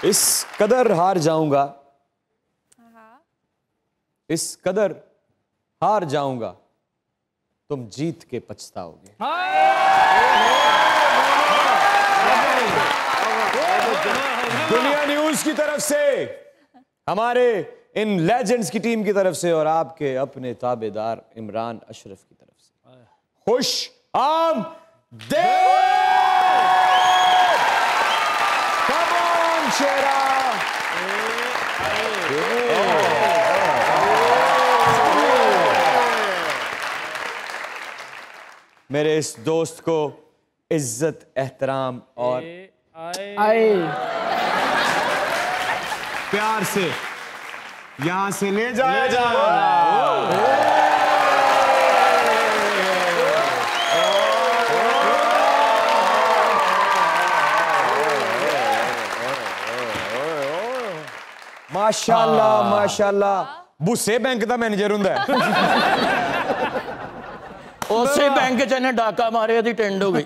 इस कदर हार जाऊंगा, इस कदर हार जाऊंगा, तुम जीत के पछताओगे। दुनिया न्यूज की तरफ से, हमारे इन लेजेंड्स की टीम की तरफ से और आपके अपने ताबेदार इमरान अशरफ की तरफ से खुश आमदीद। कम ऑन शेरा। मेरे इस दोस्त को इज्जत, एहतराम और प्यार से यहां से ले जाया जाएगा। माशाअल्लाह माशाअल्लाह। बुसे बैंक का मैनेजर हुंदा है। उसे बैंक च इन्हें डाका मारे दी टेंड हो गई।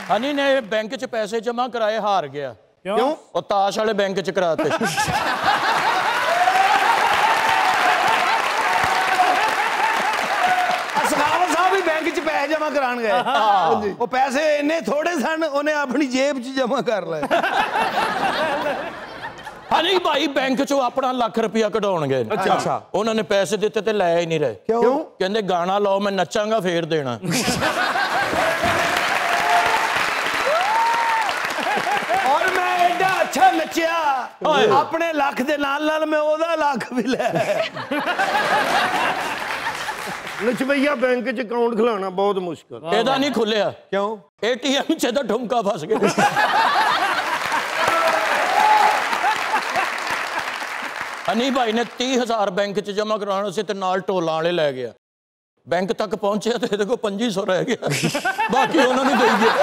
हनी ने बैंक च पैसे जमा कराए, हार गया। क्यों? और ताश वाले बैंक च कराते। बैंक च पैसे जमा करान गए, वो पैसे इन्ने थोड़े सन, उन्हें अपनी जेब च जमा कर ले। हनी भाई बैंक चो अपना लाख रुपया कढाउण गए। अच्छा। उन्होंने पैसे दिते ते लै ही नहीं रहे। क्यों? कहंदे गाना लाओ, मैं नचांगा फिर देना। और मैं एडा अच्छा नचिया, अपने लाख दे नाल मैं ओदा लाख भी ले। नचवैया बैंक च अकाउंट खुलाना बहुत मुश्किल। एदा नहीं खुलिया। क्यों? एटीएम च तो ठुमका फस गया। हनी भाई ने 30,000 बैंक च जमा कराना से ते नाल टोला वाले लै गया। बैंक तक पहुंचे तो ਇਹਦੇ ਕੋਲ 2500 रह गया, बाकी उन्होंने दे दिया।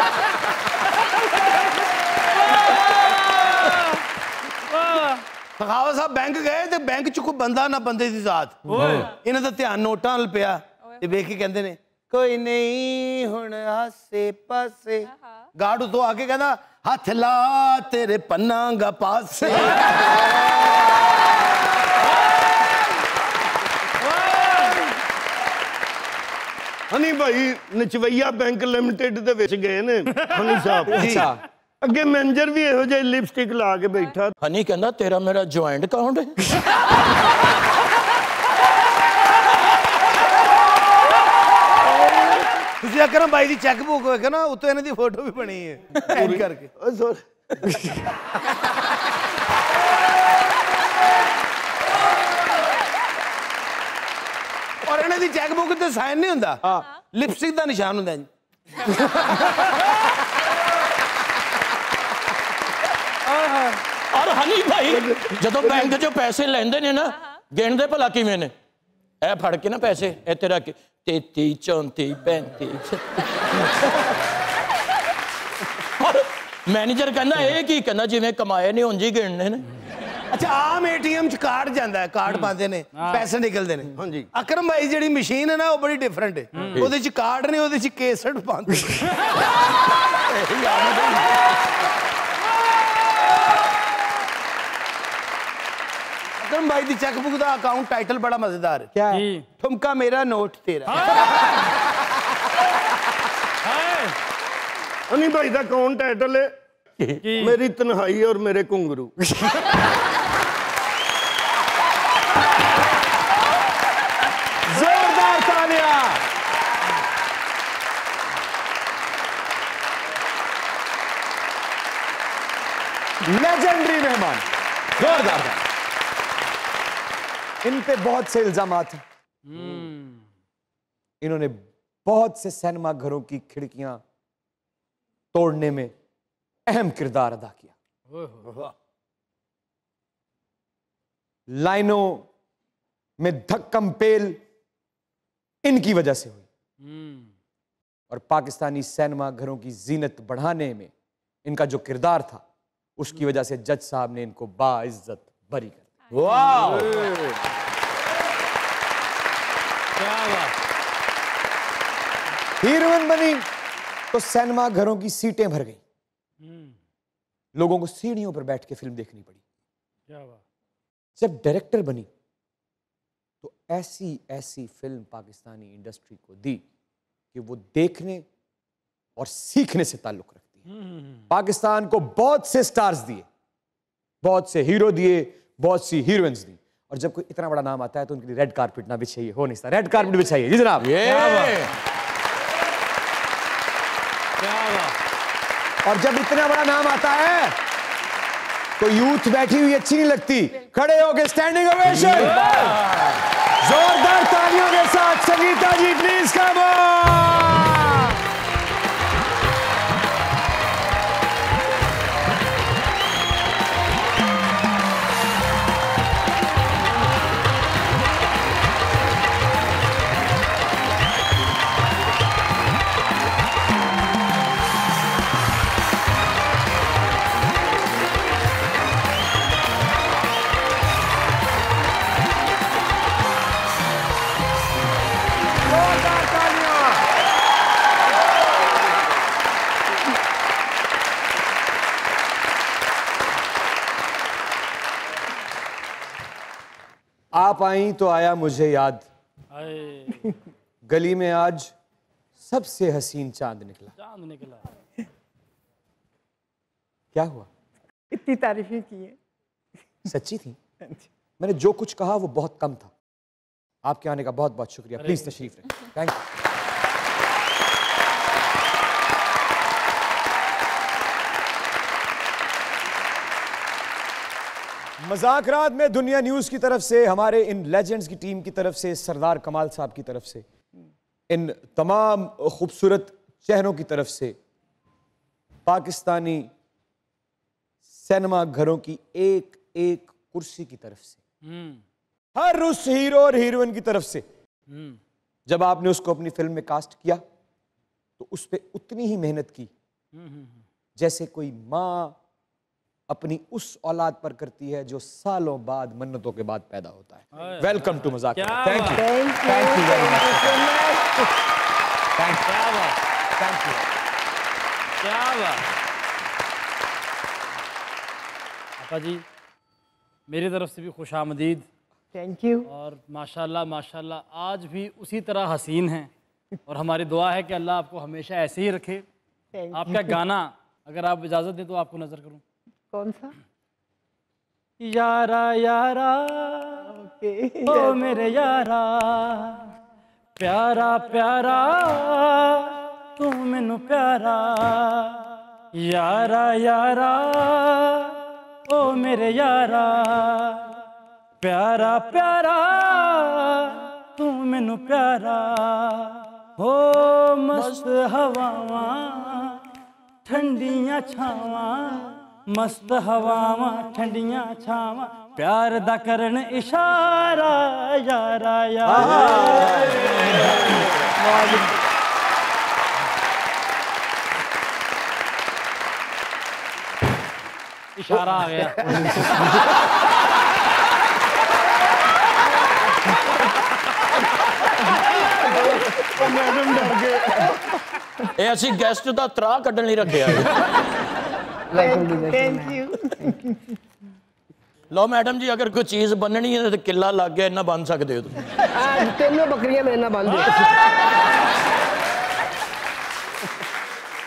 सखावत साहब बैंक गए तो बैंक च कोई बंदा ना बंदे दी जात, इन्हां दा ध्यान नोटां नाल पिया ते वेख के कहंदे ने कोई नहीं हुण आसे पासे। गार्ड उतों आके कहंदा हथ ला तेरे पन्नांगा पासे। हनी भाई नचवैया बैंक लिमिटेड दे विच गए ने हनी साहब। अच्छा। अगे मैनेजर भी इहो जिहा लिपस्टिक ला के बैठा। हनी कहंदा तेरा मेरा ज्वाइंट अकाउंट है। तुसीं अकरम भाई दी चेक बुक वेखो ना, उत्ते इन्हां दी फोटो भी बनी है पूरी करके। और इन्हां दी चेक बुक ते साइन नहीं हुंदा, लिपस्टिक दा निशान हुंदा जी। और हनी भाई जदों बैंक चो पैसे लेंदे ने ना, गिणदे भला किवें ने? ए फड़ के ना पैसे इत्थे रख के 33 34 35। और मैनेजर कहंदा ए की? कहंदा जिवें कमाए नहीं उंज ही गिणने ने। अच्छा, आम एटीएम च कार्ड जांदा है, कार्ड पाते ने, पैसे निकलते ने। हाँ जी। अकरम भाई जी मशीन है ना, वो बड़ी डिफरेंट है। ਉਹਦੇ ਚ कार्ड नहीं, ਉਹਦੇ ਚ केसट पाते। अकरम भाई दी चेकबुक दा अकाउंट टाइटल बड़ा मजेदार है। क्या है? ठुमका मेरा नोट तेरा। हनी भाई दा अकाउंट टाइटल है मेरी तन्हाई और मेरे घुंघरू। जोरदार तालियां। लेजेंडरी मेहमान, जोरदार। इन पे बहुत से इल्जामात हैं। इन्होंने बहुत से सिनेमा घरों की खिड़कियां तोड़ने में अहम किरदार अदा किया। लाइनों में धक्कम पेल इनकी वजह से हुई, और पाकिस्तानी सिनेमा घरों की जीनत बढ़ाने में इनका जो किरदार था, उसकी वजह से जज साहब ने इनको बाइज्जत बरी कर दिया। वाह, क्या बात। हीरोइन बनी तो सिनेमा घरों की सीटें भर गई, लोगों को सीढ़ियों पर बैठ के फिल्म देखनी पड़ी। क्या बात। जब डायरेक्टर बनी तो ऐसी ऐसी फिल्म पाकिस्तानी इंडस्ट्री को दी कि वो देखने और सीखने से ताल्लुक रखती है। पाकिस्तान को बहुत से स्टार्स दिए, बहुत से हीरो दिए, बहुत सी हीरोइंस दी, और जब कोई इतना बड़ा नाम आता है तो उनके लिए रेड कारपेट ना बिछाइए, हो नहीं सकता। रेड कारपेट बिछाइए जी जनाब। और जब इतना बड़ा नाम आता है तो यूथ बैठी हुई अच्छी नहीं लगती, खड़े होके स्टैंडिंग ओवेशन, जोरदार तालियों के साथ संगीता जी प्लीज कम ऑन। आप आई तो आया मुझे याद, गली में आज सबसे हसीन चांद निकला। चांद निकला। क्या हुआ? इतनी तारीफें की है। सच्ची थी? मैंने जो कुछ कहा वो बहुत कम था। आपके आने का बहुत बहुत शुक्रिया। प्लीज तशरीफ रखें। Thank you. मजाक रात में दुनिया न्यूज की तरफ से, हमारे इन लेजेंड्स की टीम की तरफ से, सरदार कमाल साहब की तरफ से, इन तमाम खूबसूरत चेहरों की तरफ से, पाकिस्तानी सिनेमा घरों की एक एक कुर्सी की तरफ से, हर उस हीरो और हीरोइन की तरफ से, जब आपने उसको अपनी फिल्म में कास्ट किया तो उस पर उतनी ही मेहनत की जैसे कोई माँ अपनी उस औलाद पर करती है जो सालों बाद, मन्नतों के बाद पैदा होता है। वेलकम टू मजाक। Thank you, thank you very much, thank you, thank you. क्या बात। आपा जी मेरी तरफ से भी खुशामदीद। Thank you. और माशाल्लाह माशाल्लाह आज भी उसी तरह हसीन हैं, और हमारी दुआ है कि अल्लाह आपको हमेशा ऐसे ही रखे। आपका गाना अगर आप इजाज़त दें तो आपको नज़र करूं। कौन सा? यारा यारा ओ मेरे यारा, प्यारा प्यारा तू मैनू प्यारा, यारा यारा ओ मेरे यारा, प्यारा प्यारा तू मैनू प्यारा। हो मस्त हवावां ठंडियां छावां, मस्त हवावां ठंडियां छावां, प्यार दा करन इशारा, यारा यारा। इशारा आ गया। मैडम डर गए। ਇਹ ਅਸੀਂ ਗੈਸਟ ਦਾ ਤਰਾ ਕੱਢਣ ਲਈ ਰੱਖਿਆ ਹੈ। Thank you. ਲਓ ਮੈਡਮ ਜੀ, ਅਗਰ ਕੋਈ ਚੀਜ਼ ਬੰਨਣੀ ਹੈ ਤਾਂ ਕਿੱਲਾ ਲੱਗ ਗਿਆ, ਇੰਨਾ ਬੰਨ ਸਕਦੇ ਹੋ ਤੁਸੀਂ। तीनों बकरियां मेरे नाल बांध दो।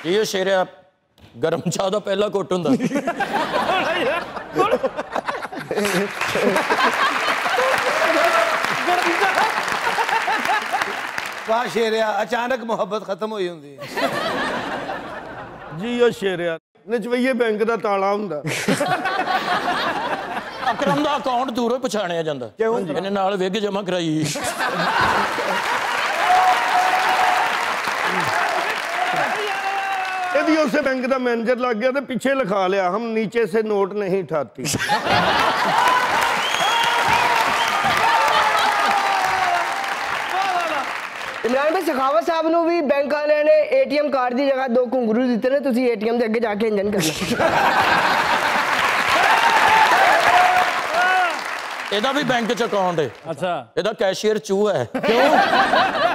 ਇਹ ਸ਼ੇਰਿਆ ਗਰਮ ਚਾਹ ਦਾ ਪਹਿਲਾ ਘੁੱਟ ਹੁੰਦਾ। वाह शेरिया, अचानक मोहब्बत खत्म हुई होंगी ਜੀ ਉਹ ਸ਼ੇਰਿਆ, ਨਚਵਈਏ ਬੈਂਕ ਦਾ ਤਾਲਾ ਹੁੰਦਾ। ਅਕਰਮ ਦਾ ਅਕਾਊਂਟ ਦੂਰੋਂ ਪਛਾਣਿਆ ਜਾਂਦਾ। ਇਹਨੇ ਨਾਲ ਵਿਗ ਜਮਾ ਕਰਾਈ। यदि उसे बैंक का मैनेजर लग गया तो पीछे लिखा लिया, हम नीचे से नोट नहीं उठाती। इमरान भाई सखावत साहब ਨੂੰ ਵੀ ਬੈਂਕ ਵਾਲਿਆਂ ਨੇ ATM ਕਾਰਡ ਦੀ ਜਗ੍ਹਾ 2 ਘੁੰਗਰੂ ਦਿੱਤੇ ਨੇ, ਤੁਸੀਂ ATM ਦੇ ਅੱਗੇ ਜਾ ਕੇ ਇੰਜਨ ਕਰਨਾ। ਇਹਦਾ ਵੀ ਬੈਂਕ ਚ ਅਕਾਊਂਟ ਹੈ। अच्छा ਇਹਦਾ ਕੈਸ਼ੀਅਰ ਚੂਹਾ ਹੈ। ਕਿਉਂ?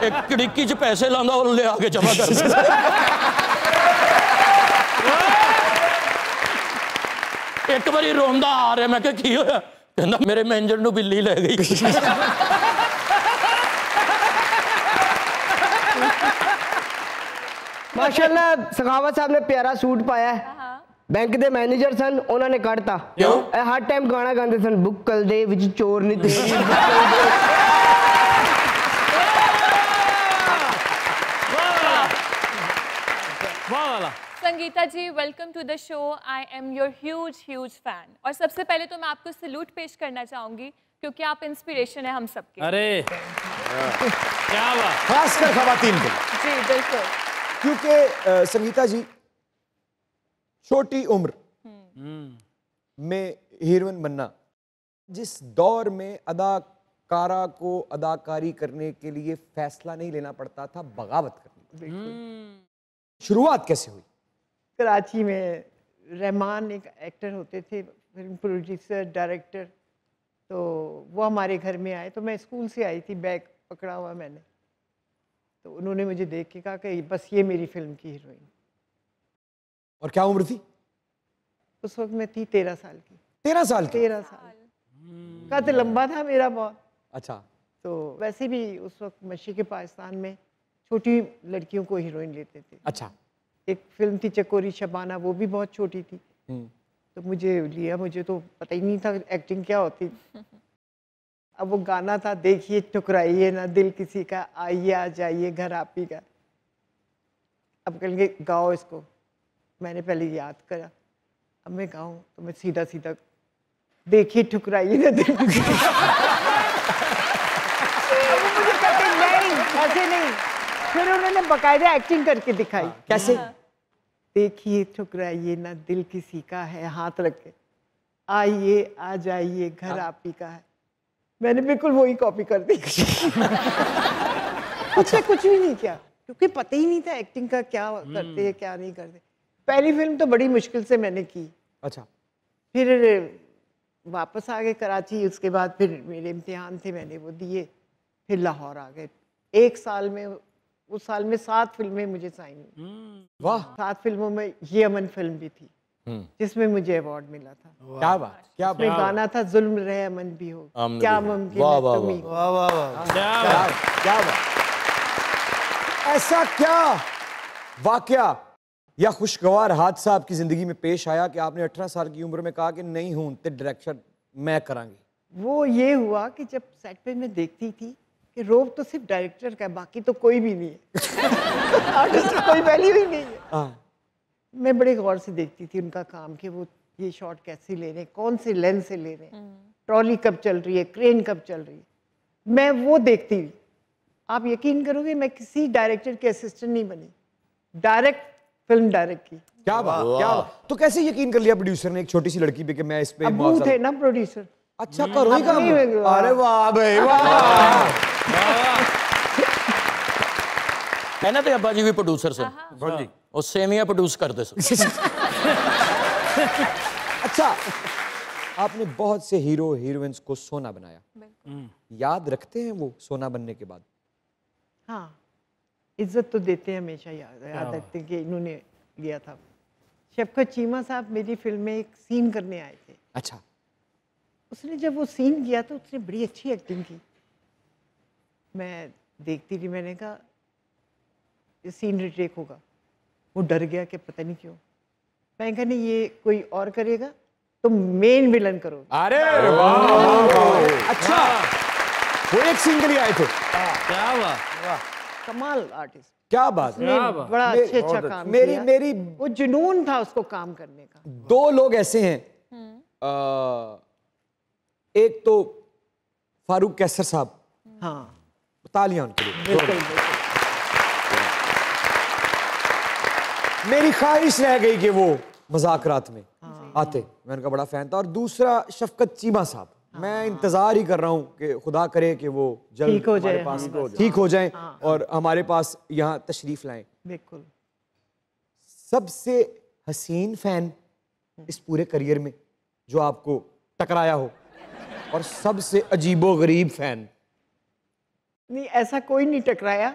ਇੱਕ ਕੜਿੱਕੀ ਚ ਪੈਸੇ ਲਾਉਂਦਾ, ਉਹ ਲਿਆ ਕੇ ਜਮਾ ਕਰ ਦਿੰਦਾ। एक बारी रोंदा आ रहा, मैं की होया, कहना मेरे मैनेजर नूं बिल्ली ले गई। माशाल्लाह सखावत साहब ने प्यारा सूट पाया है। बैंक के मैनेजर सन, उन्होंने कढ़ता क्यों? हर टाइम गाना गाते सन, बुक्कल दे विच चोर नहीं तेरी। Sangeeta ji, welcome to the show. I am your huge fan. और सबसे पहले तो मैं आपको सैल्यूट पेश करना चाहूंगी क्योंकि आप इंस्पिरेशन है हम सबके। अरे क्या बात, खासकर खवातीन के। जी बिल्कुल। क्योंकि संगीता जी छोटी उम्र में हीरोइन बनना, जिस दौर में अदाकारा को अदाकारी करने के लिए फैसला नहीं लेना पड़ता था, बगावत करनी, शुरुआत कैसे हुई? कराची में रहमान एक एक्टर होते थे, फिल्म प्रोड्यूसर डायरेक्टर, तो वो हमारे घर में आए। तो मैं स्कूल से आई थी, बैग पकड़ा हुआ मैंने, तो उन्होंने मुझे देख के कहा कि बस ये मेरी फिल्म की हीरोइन। और क्या उम्र थी उस वक्त? मैं थी 13 साल की। 13 साल की? 13 साल। कद लंबा था मेरा बहुत। अच्छा। तो वैसे भी उस वक्त मशरिक़ पाकिस्तान में छोटी लड़कियों को हीरोइन लेते थे। अच्छा। एक फिल्म थी चकोरी शबाना, वो भी बहुत छोटी थी, तो मुझे लिया। मुझे तो पता ही नहीं था एक्टिंग क्या होती। अब वो गाना था, देखिए ठुकराइए ना दिल किसी का, आइए आ जाइए घर आप ही का। अब कहेंगे गाओ इसको, मैंने पहले याद करा, अब मैं गाऊं तो मैं सीधा सीधा देखिए ठुकराइए ना दिल किसी का। मुझे कहते नहीं, ऐसे नहीं। फिर उन्होंने बाकायदा एक्टिंग करके दिखाई। कैसे? देखिए ठुकराइए ना दिल किसी का है, हाथ रख के, आइए आ जाइए घर आप ही का है। मैंने बिल्कुल वही कॉपी कर दी। अच्छा, कुछ भी नहीं किया क्योंकि पता ही नहीं था एक्टिंग का क्या करते हैं क्या नहीं करते। पहली फिल्म तो बड़ी मुश्किल से मैंने की। अच्छा। फिर वापस आ गए कराची। उसके बाद फिर मेरे इम्तिहान थे, मैंने वो दिए, फिर लाहौर आ गए। एक साल में, उस साल में 7 फिल्में मुझे साइन हुई। वाह। 7 फिल्मों में ये अमन फिल्म भी थी जिसमें मुझे अवार्ड मिला था। क्या बात, क्या उसमें गाना था जुल्म रहे अमन भी हो, क्या मुमकिन वाह, है वाह, तुम ही। वाह वाह वाह। क्या बात। ऐसा क्या वाकया या खुशगवार हादसा आपकी जिंदगी में पेश आया कि आपने 18 साल की उम्र में कहा कि नहीं हूं ते डायरेक्शन मैं करांगी? वो ये हुआ कि जब सेट पे मैं देखती थी कि रोब तो सिर्फ डायरेक्टर का है, बाकी तो कोई भी नहीं है। आर्टिस्ट की कोई वैल्यू ही नहीं है। मैं बड़े गौर से देखती थी उनका काम कि वो ये शॉट कैसे ले रहे हैं, कौन से लेंस से ले रहे हैं, ट्रॉली कब चल रही है, क्रेन कब चल रही है, मैं वो देखती हुई। आप यकीन करोगे मैं किसी डायरेक्टर के असिस्टेंट नहीं बनी, डायरेक्ट फिल्म डायरेक्ट की। क्या बात, क्या बात। तो कैसे यकीन कर लिया प्रोड्यूसर ने एक छोटी सी लड़की पे कि मैं इस पे अबू थे ना प्रोड्यूसर। अच्छा, करो ही काम। वाह। अरे वाह भाई वाह। कहना तो अब्बा जी भी प्रोड्यूसर से जी, और सेमिया प्रोड्यूस करते थे। अच्छा, आपने बहुत से हीरो हीरोइंस को सोना बनाया, याद रखते हैं वो सोना बनने के बाद? हाँ, इज्जत तो देते हैं हमेशा, याद रखते हैं कि इन्होंने लिया था। शफकत चीमा साहब मेरी फिल्म में एक सीन करने आए थे। अच्छा। उसने जब वो सीन किया तो उसने बड़ी अच्छी एक्टिंग की। मैं देखती थी, मैंने कहा ये सीन रिटेक होगा। वो डर गया कि पता नहीं क्यों। मैं कहा नहीं, ये कोई और करेगा तो मेन विलन करो। अरे वाह। अच्छा, वो एक सीन के लिए आए थे? क्या बात, कमाल आर्टिस्ट। क्या बात। बड़ा अच्छा काम मेरी किया। मेरी वो जुनून था उसको काम करने का। 2 लोग ऐसे हैं, एक तो फारूक कैसर साहब, हाँ, तालियां उनके लिए। बिल्कुल बिल्कुल। मेरी ख्वाहिश रह गई कि वो मज़ाकरात में आते, मैं उनका बड़ा फैन था। और दूसरा शफकत चीमा साहब, मैं इंतजार ही कर रहा हूँ कि खुदा करे कि वो जल्द ठीक हो हमारे जाए, पास हाँ, ठीक हो जाएं और हमारे पास यहाँ तशरीफ लाएं। बिल्कुल। सबसे हसीन फैन इस पूरे करियर में जो आपको टकराया हो, और सबसे अजीबो गरीब फैन? नहीं, ऐसा कोई नहीं टकराया।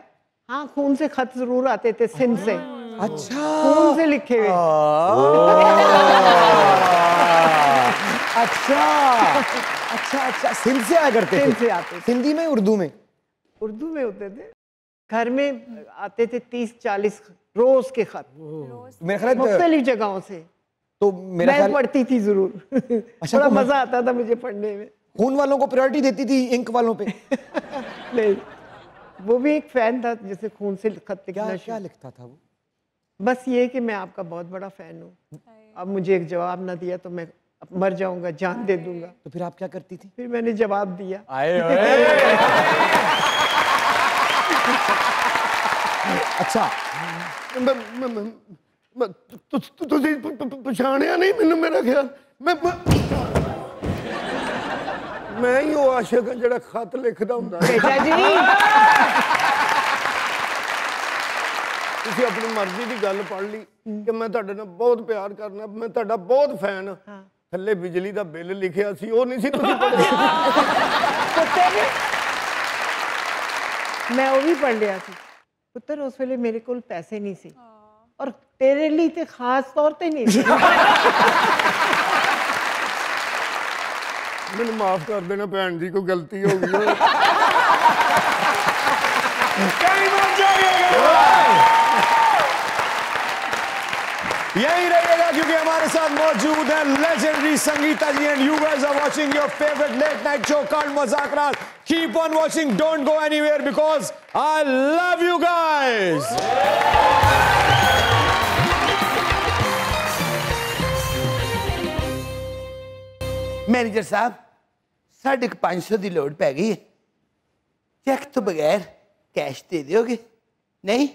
हाँ, खून से खत जरूर आते थे सिंध से। अच्छा, खून से लिखे हुए। अच्छा अच्छा अच्छा, सिंध से आया करते सिंध थे? से आते थे। हिंदी में, उर्दू में? उर्दू में होते थे। घर में आते थे 30-40 रोज के खत, मेरा ख्याल है मुख्तलिफ जगहों से। तो मेरा मैं ख्याल पढ़ती थी जरूर। अच्छा, बड़ा तो मजा आता था मुझे पढ़ने में। खून वालों को प्रायोरिटी देती थी इंक वालों पे? नहीं, वो भी एक फैन था जिसे खून से खत लिखना क्या शुरू। लिखता था वो? बस ये कि मैं आपका बहुत बड़ा फैन हूँ, अब मुझे एक जवाब ना दिया तो मैं अब मर जाऊंगा, जान दे दूंगा। तो फिर आप क्या करती थी? फिर मैंने जवाब दिया। आए अच्छा, ਤੁਸੀਂ ਪਛਾਣਿਆ ਨਹੀਂ ਮੈਨੂੰ? ਮੇਰਾ ਖਿਆਲ ਮੈਂ ਹੀ ਉਹ ਆਸ਼ਿਕ ਹਾਂ ਜਿਹੜਾ ਖਤ ਲਿਖਦਾ ਹੁੰਦਾ। बेटा जी, ਤੁਸੀਂ ਆਪਣੀ ਮਰਜ਼ੀ ਦੀ ਗੱਲ ਪੜ੍ਹ ਲਈ ਕਿ ਮੈਂ ਤੁਹਾਡੇ ਨਾਲ ਬਹੁਤ ਪਿਆਰ ਕਰਨਾ, ਮੈਂ ਤੁਹਾਡਾ ਬਹੁਤ ਫੈਨ ਹਾਂ। ਥੱਲੇ ਬਿਜਲੀ ਦਾ ਬਿੱਲ ਲਿਖਿਆ ਸੀ, ਉਹ ਨਹੀਂ ਸੀ ਤੁਸੀਂ ਪੜ੍ਹਿਆ। मैं वो भी पढ़ लिया थी पुत्र, उस वेले मेरे को पैसे नहीं सी और तेरे लिए तो खास तौर पे नहीं सी। ਮੈਨੂੰ ਮਾਫ ਕਰ ਦੇਣਾ ਭੈਣ ਜੀ, ਕੋਈ ਗਲਤੀ ਹੋ ਗਈ ਹੋਵੇ। यही रहिएगा क्योंकि हमारे साथ मौजूद है legendary Sangeeta ji and you guys are watching your favourite late night show called Mazaqraat. Keep on watching, don't go anywhere because I love you guys. Manager साहब, 550 की लोड पै गई है, चेक तो बगैर कैश दे दोगे? नहीं,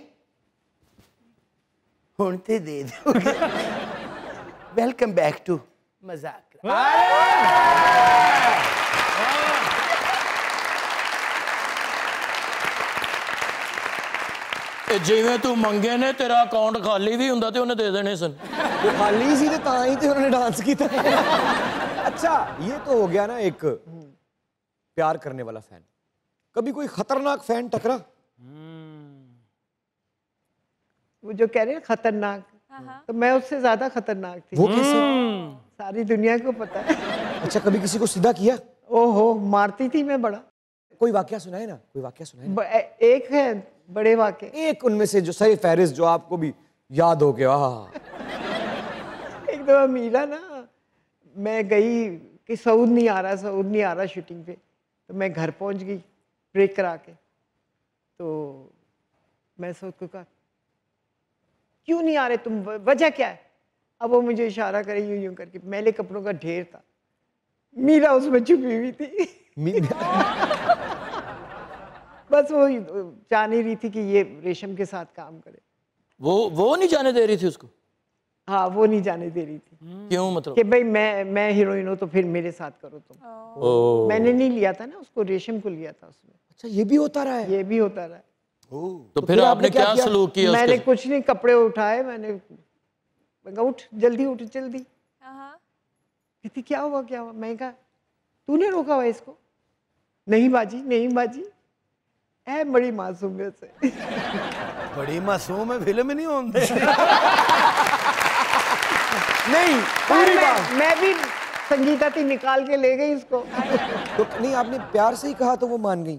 हुण ते दे दोगे। वेलकम बैक टू मज़ाक। जिवें तू मंगे ने तेरा अकाउंट खाली भी हुंदा ते उन्हें दे देने सन। वो खाली सी थे, तां ही ते उन्होंने डांस किया। अच्छा, ये तो हो गया ना एक प्यार करने वाला फैन। कभी कोई खतरनाक फैन टकरा? वो जो कह रहे हैं खतरनाक, तो मैं उससे ज्यादा खतरनाक थी। वो कैसे? सारी दुनिया को पता है। अच्छा, कभी किसी को सीधा किया? ओहो, मारती थी मैं बड़ा। कोई वाकया सुनाए ना, कोई वाकया सुनाए ना। एक है बड़े वाक़े, एक उनमें से जो सही फहरिस्त जो आपको भी याद हो गया। एक दफा मीरा ना, मैं गई कि सऊद नहीं आ रहा शूटिंग पे, तो मैं घर पहुंच गई ब्रेक करा के। तो मैं सऊद को कहा, क्यों नहीं आ रहे तुम, वजह क्या है? अब वो मुझे इशारा करे यूं यूं करके, मैले कपड़ों का ढेर था, मीरा उसमें छुपी हुई थी। बस वो चाह नहीं रही थी कि ये रेशम के साथ काम करे। वो नहीं जाने दे रही थी उसको? हाँ, वो नहीं जाने दे रही थी। क्यों मतलब? कि भाई मैं हीरोइन हूँ तो फिर मेरे साथ करो तुम। मैंने नहीं लिया था ना उसको, रेशम को लिया था उसमें। अच्छा, ये भी होता रहा है? ये भी होता रहा है। तो फिर आपने क्या सलूक किया? मैंने कुछ नहीं, कपड़े उठाए, मैंने कहा उठ जल्दी, उठ जल्दी। कहती क्या हुआ क्या हुआ? मैं कहा तूने रोका हुआ इसको? नहीं बाजी, नहीं बाजी, है बड़ी मासूमियत से। बड़ी मासूम है, फिल्म नहीं होती। नहीं, पूरी बात। मैं भी संगीता थी, निकाल के ले गई उसको। तो नहीं, आपने प्यार से ही कहा तो वो मान गई?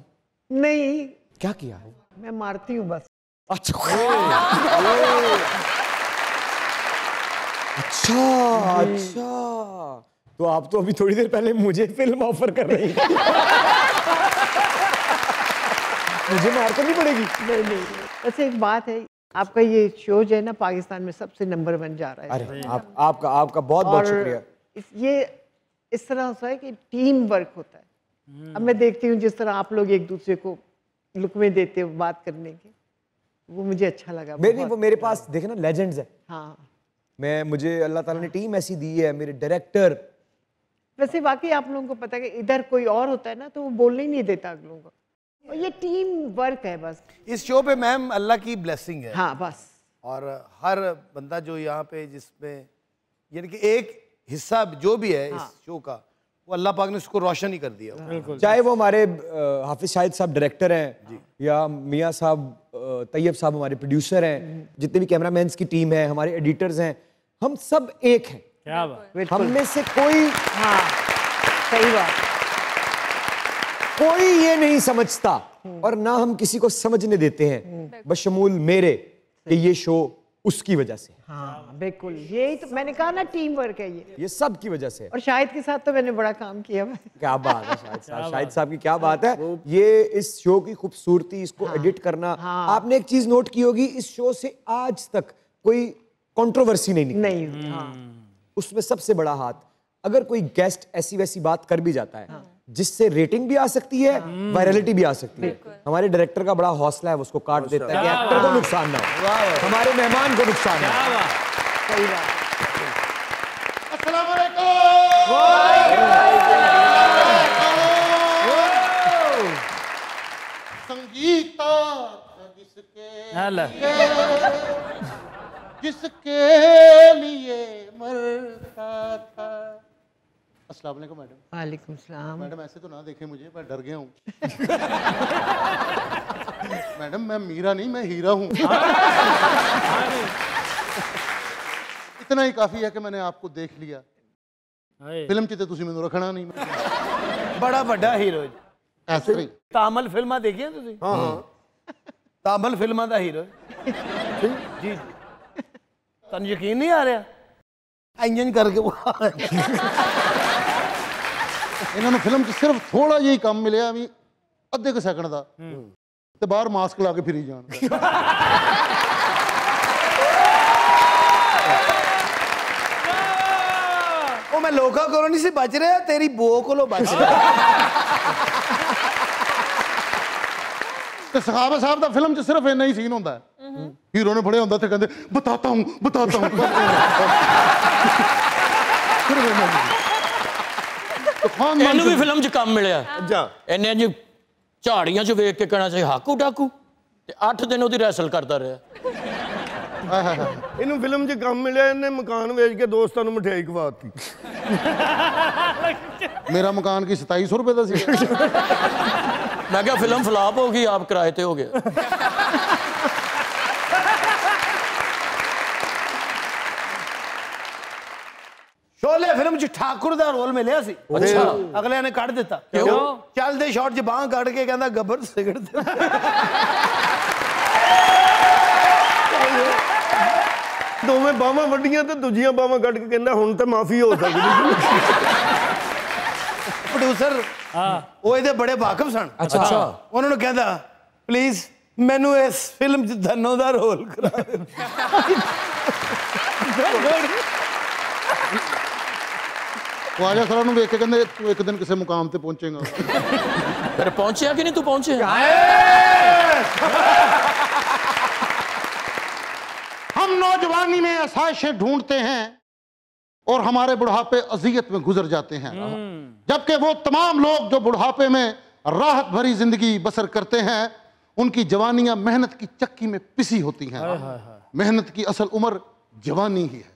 नहीं, क्या किया? मैं मारती हूँ बस। अच्छा अच्छा अच्छा, तो आप तो अभी थोड़ी देर पहले मुझे फिल्म ऑफर कर रही हैं। मुझे मार करनी पड़ेगी? नहीं, वैसे एक बात है, आपका ये शो जो है ना पाकिस्तान में सबसे नंबर 1 जा रहा है। अरे आपका बहुत बहुत शुक्रिया। ये इस तरह होता है कि टीम वर्क होता है। अब मैं देखती हूँ जिस तरह आप लोग एक दूसरे को लुकमे देते हो बात करने के, वो मुझे अच्छा लगा। वो मेरे पास देखे ना लेजेंड्स है। हाँ, मुझे अल्लाह ताला ने टीम ऐसी दी है, मेरे डायरेक्टर। वैसे वाकई आप लोगों को पता है कि इधर कोई और होता है ना तो वो बोलने ही नहीं देता अगलों को, और ये टीम वर्क है बस। इस शो पे मैम अल्लाह की ब्लेसिंग है। हाँ बस। और हर बंदा जो यहाँ पे जिसमें यानी कि एक हिस्सा जो भी है इस शो का, वो अल्लाह पाक ने उसको रोशन ही कर दिया। चाहे वो हमारे हाफिज शाहिद साहब डायरेक्टर हैं, या मियाँ साहब तैयब साहब हमारे प्रोड्यूसर हैं, जितने भी कैमरामैन्स की टीम है, हमारे एडिटर्स हैं, हम सब एक हैं। क्या बात। बिल्कुल। हम में से कोई हाँ सही बात। कोई ये नहीं समझता और ना हम किसी को समझने देते हैं बशमूल मेरे कि ये शो उसकी वजह से, हाँ बिल्कुल, यही तो मैंने कहा ना, टीम वर्क है ये सब की वजह से। और शाहिद के साथ तो मैंने बड़ा काम किया है। क्या बात है शाहिद साहब की, क्या बात है। ये इस शो की खूबसूरती, इसको एडिट करना। आपने एक चीज नोट की होगी, इस शो से आज तक कोई कंट्रोवर्सी नहीं निकली। नहीं, हाँ उसमें सबसे बड़ा हाथ, अगर कोई गेस्ट ऐसी वैसी बात कर भी जाता है जिससे रेटिंग भी आ सकती है, वायरलिटी भी आ सकती है, हमारे डायरेक्टर का बड़ा हौसला है, वो उसको काट देता है कि एक्टर को नुकसान ना हो, हमारे मेहमान को नुकसान ना हो। सही बात। अस्सलाम वालेकुम। संगीत जिसके लिए मरता था। अस्सलाम वालेकुम मैडम। वालेकुम सलाम। मैडम ऐसे तो ना देखें मुझे, मैं डर गया हूँ। मैडम मैं मीरा नहीं, मैं हीरा हूँ। इतना ही काफी है कि मैंने आपको देख लिया। फिल्म च तुसी मैनू रखना नहीं। बड़ा बड़ा हीरो ऐसे ही तामल फिल्मां देखिए तुसी? हाँ हाँ, तामल फिल्मां दा हीरो जी। तुहानू यकीन नहीं आ रहा? इंजन करके इन्होंने फिल्म च सिर्फ थोड़ा जिहा काम मिलिया भी अद्धे क सैकंड दा, ते बाहर मास्क ला के फिरी जान। ओ मैं लोका कोलों नहीं से बच रहा, तेरी बो कोलों बच रहा। ते सखावत साहब दा फिल्म च सिर्फ इन्ना ही सीन होंदा है, हीरो ने फड़े होंदा ते कहंदे बताता हूं। ਇਹਨੂੰ ਵੀ ਫਿਲਮ 'ਚ ਕੰਮ ਮਿਲਿਆ। ਇਹਨੇ ਜੀ ਝਾੜੀਆਂ 'ਚ ਵੇਖ ਕੇ ਕਹਿਣਾ ਸੀ ਹਾਕੂ ਡਾਕੂ, ਤੇ 8 ਦਿਨ ਉਹਦੀ ਰੈਸਲ ਕਰਦਾ ਰਿਹਾ। ਇਹਨੂੰ ਫਿਲਮ 'ਚ ਕੰਮ ਮਿਲਿਆ, ਇਹਨੇ ਮਕਾਨ ਵੇਚ ਕੇ ਦੋਸਤਾਂ ਨੂੰ ਮਠਿਆਈ ਖਵਾਤੀ। मेरा मकान की 2700 रुपए का सी। मैं क्या फिल्म फ्लॉप होगी, आप किराए पे हो गए। शोले फिल्म च ठाकुर दा रोल मिलिया सी। अच्छा। अगले ने कट दिता। क्यों? चलदे शॉट च बांह कट के कहंदा गब्बर सिगड़ दे। ਦੋਵੇਂ ਬਾਹਾਂ ਵੱਡੀਆਂ ਤੇ ਦੂਜੀਆਂ ਬਾਹਾਂ ਕੱਢ ਕੇ ਕਹਿੰਦਾ ਹੁਣ ਤਾਂ ਮਾਫੀ ਹੋ ਸਕਦੀ। प्रोड्यूसर वो इहदे बड़े वाकिफ सन। अच्छा। उन्होंने कहता प्लीज मैनू इस फिल्म च धन्नो दा रोल करा दे। ख्वाजा सर ਨੂੰ ਵੇਖ ਕੇ ਕਹਿੰਦੇ ਤੂੰ ਇੱਕ ਦਿਨ ਕਿਸੇ ਮੁਕਾਮ ਤੇ ਪਹੁੰਚੇਗਾ। फिर पहुंचे कि नहीं तू पहुंचे? हम नौजवानी में आसाइशें ढूंढते हैं और हमारे बुढ़ापे अजियत में गुजर जाते हैं, जबकि वो तमाम लोग जो बुढ़ापे में राहत भरी जिंदगी बसर करते हैं उनकी जवानियां मेहनत की चक्की में पिसी होती हैं। मेहनत की असल उम्र जवानी ही है।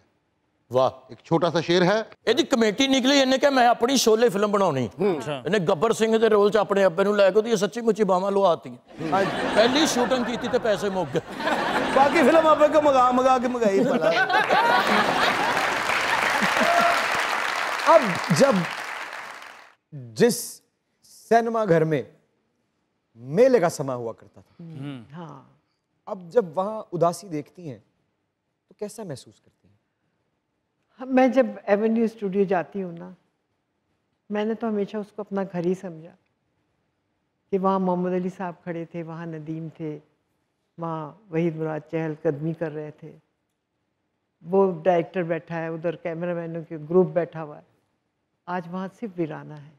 वाह, एक छोटा सा शेर है। ਇਹਦੀ ਕਮੇਟੀ ਨਿਕਲੀ, ਇਹਨੇ ਕਿਹਾ ਮੈਂ ਆਪਣੀ ਸ਼ੋਲੇ ਫਿਲਮ ਬਣਾਉਣੀ। ਇਹਨੇ ਗੱਬਰ ਸਿੰਘ ਦੇ ਰੋਲ 'ਚ ਆਪਣੇ ਅੱਬੇ ਨੂੰ ਲੈ ਕੇ ਉਹਦੀ ਸੱਚੀ ਮੁੱਚੀ ਬਾਹਾਂ ਲਵਾਤੀਆਂ। ਪਹਿਲੀ ਸ਼ੂਟਿੰਗ ਕੀਤੀ ਤੇ ਪੈਸੇ ਮੁੱਕ ਗਏ। बाकी फिल्म आप मंगा के मंगाई। अब जब जिस सिनेमा घर में मेले का समा हुआ करता था, हाँ अब जब वहां उदासी देखती हैं तो कैसा महसूस करती हैं? मैं जब एवेन्यू स्टूडियो जाती हूँ ना, मैंने तो हमेशा उसको अपना घर ही समझा कि वहाँ मोहम्मद अली साहब खड़े थे, वहाँ नदीम थे, वहाँ वहीद मुराद चहलकदमी कर रहे थे, वो डायरेक्टर बैठा है, उधर कैमरामैनों के ग्रुप बैठा हुआ है। आज वहाँ सिर्फ वीराना है।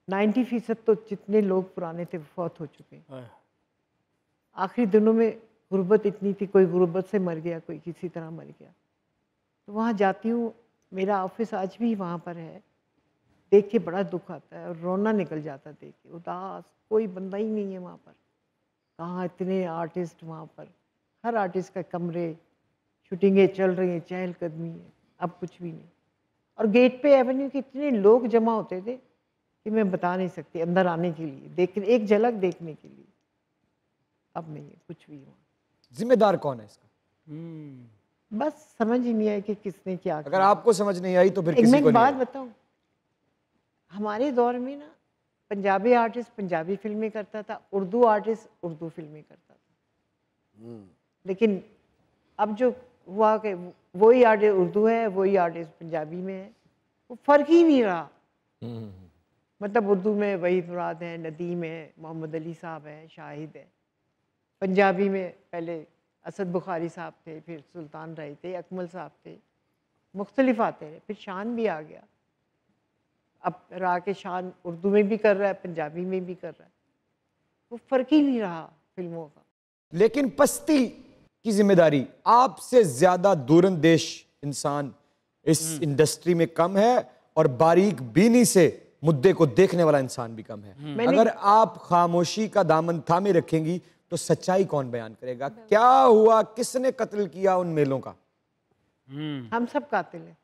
90% तो जितने लोग पुराने थे वो फौत हो चुके हैं। आखिरी दिनों में गुर्बत इतनी थी, कोई गुर्बत से मर गया, कोई किसी तरह मर गया। तो वहाँ जाती हूँ, मेरा ऑफिस आज भी वहाँ पर है, देख के बड़ा दुख आता है और रोना निकल जाता देख के। उदास कोई बंदा ही नहीं है वहाँ पर। कहाँ इतने आर्टिस्ट वहाँ पर, हर आर्टिस्ट का कमरे, शूटिंगें चल रही हैं, चहलकदमी है, अब कुछ भी नहीं। और गेट पे एवेन्यू के इतने लोग जमा होते थे कि मैं बता नहीं सकती, अंदर आने के लिए, देख एक झलक देखने के लिए। अब नहीं है कुछ भी वहाँ। जिम्मेदार कौन है इसका? बस समझ ही नहीं आया कि किसने क्या अगर आपको समझ नहीं आई तो फिर एक किसी मैं को एक बात नहीं। बताऊं, हमारे दौर में ना पंजाबी आर्टिस्ट पंजाबी फिल्में करता था, उर्दू आर्टिस्ट उर्दू फिल्में करता था। लेकिन अब जो हुआ कि वही आर्टिस्ट उर्दू है, वही आर्टिस्ट पंजाबी में है, वो फर्क ही नहीं रहा। मतलब उर्दू में वहीद मुराद है, नदीम है, मोहम्मद अली साहब है, शाहिद है। पंजाबी में पहले असद बुखारी साहब थे, फिर सुल्तान राय थे, अकमल साहब थे, मुख्तलिफ आते रहे, फिर शान भी आ गया। अब रहा के शान उर्दू में भी कर रहा है, पंजाबी में भी कर रहा है, वो फ़र्क ही नहीं रहा फिल्मों का। लेकिन पस्ती की जिम्मेदारी आपसे ज्यादा दूरंदेश इंसान इस इंडस्ट्री में कम है और बारीक बीनी से मुद्दे को देखने वाला इंसान भी कम है। अगर आप खामोशी का दामन थामे रखेंगी तो सच्चाई कौन बयान करेगा? क्या हुआ, किसने कत्ल किया उन मेलों का? हम सब कातिल हैं,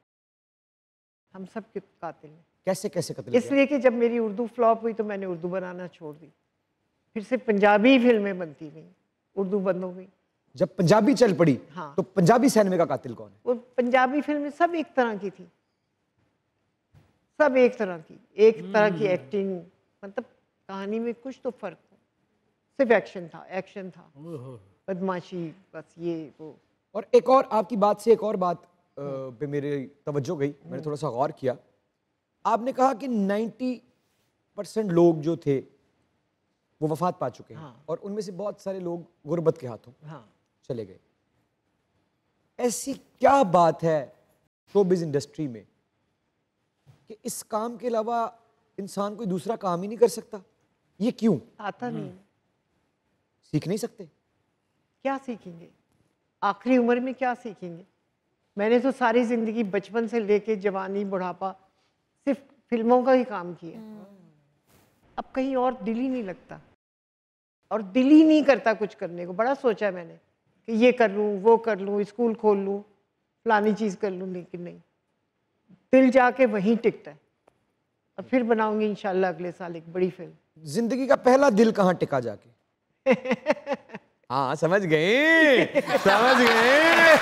हम सब के कातिल हैं। कैसे कैसे कत्ल किया? इसलिए कि जब मेरी उर्दू फ्लॉप हुई तो मैंने उर्दू बनाना छोड़ दी, फिर से पंजाबी फिल्में बनती गई, उर्दू बंद हो गई। जब पंजाबी चल पड़ी हाँ। तो पंजाबी सिनेमा का कातिल कौन है? वो पंजाबी फिल्में सब एक तरह की थी, सब एक तरह की, एक तरह की एक्टिंग, मतलब कहानी में कुछ तो फर्क था, सिर्फ एक्शन था, एक्शन था, बदमाशी, बस ये वो। और एक और आपकी बात से एक और बात पे मेरे तवज्जो गई, मैंने थोड़ा सा गौर किया। आपने कहा कि 90% लोग जो थे वो वफात पा चुके हैं, और उनमें से बहुत सारे लोग गुर्बत के हाथों चले गए। ऐसी क्या बात है शोबिज़ इंडस्ट्री में कि इस काम के अलावा इंसान कोई दूसरा काम ही नहीं कर सकता? ये क्यों? आता नहीं, सीख नहीं सकते? क्या सीखेंगे आखिरी उम्र में, क्या सीखेंगे? मैंने तो सारी ज़िंदगी बचपन से लेके जवानी बुढ़ापा सिर्फ फिल्मों का ही काम किया, अब कहीं और दिल ही नहीं लगता और दिल ही नहीं करता कुछ करने को। बड़ा सोचा मैंने कि ये कर लूँ, वो कर लूँ, स्कूल खोल लूँ, फलानी चीज़ कर लूँ, लेकिन नहीं, दिल जाके वहीं टिकता है। और फिर बनाऊंगी इंशाल्लाह अगले साल एक बड़ी फिल्म। जिंदगी का पहला दिल कहाँ टिका जाके? हाँ समझ गए, समझ गए।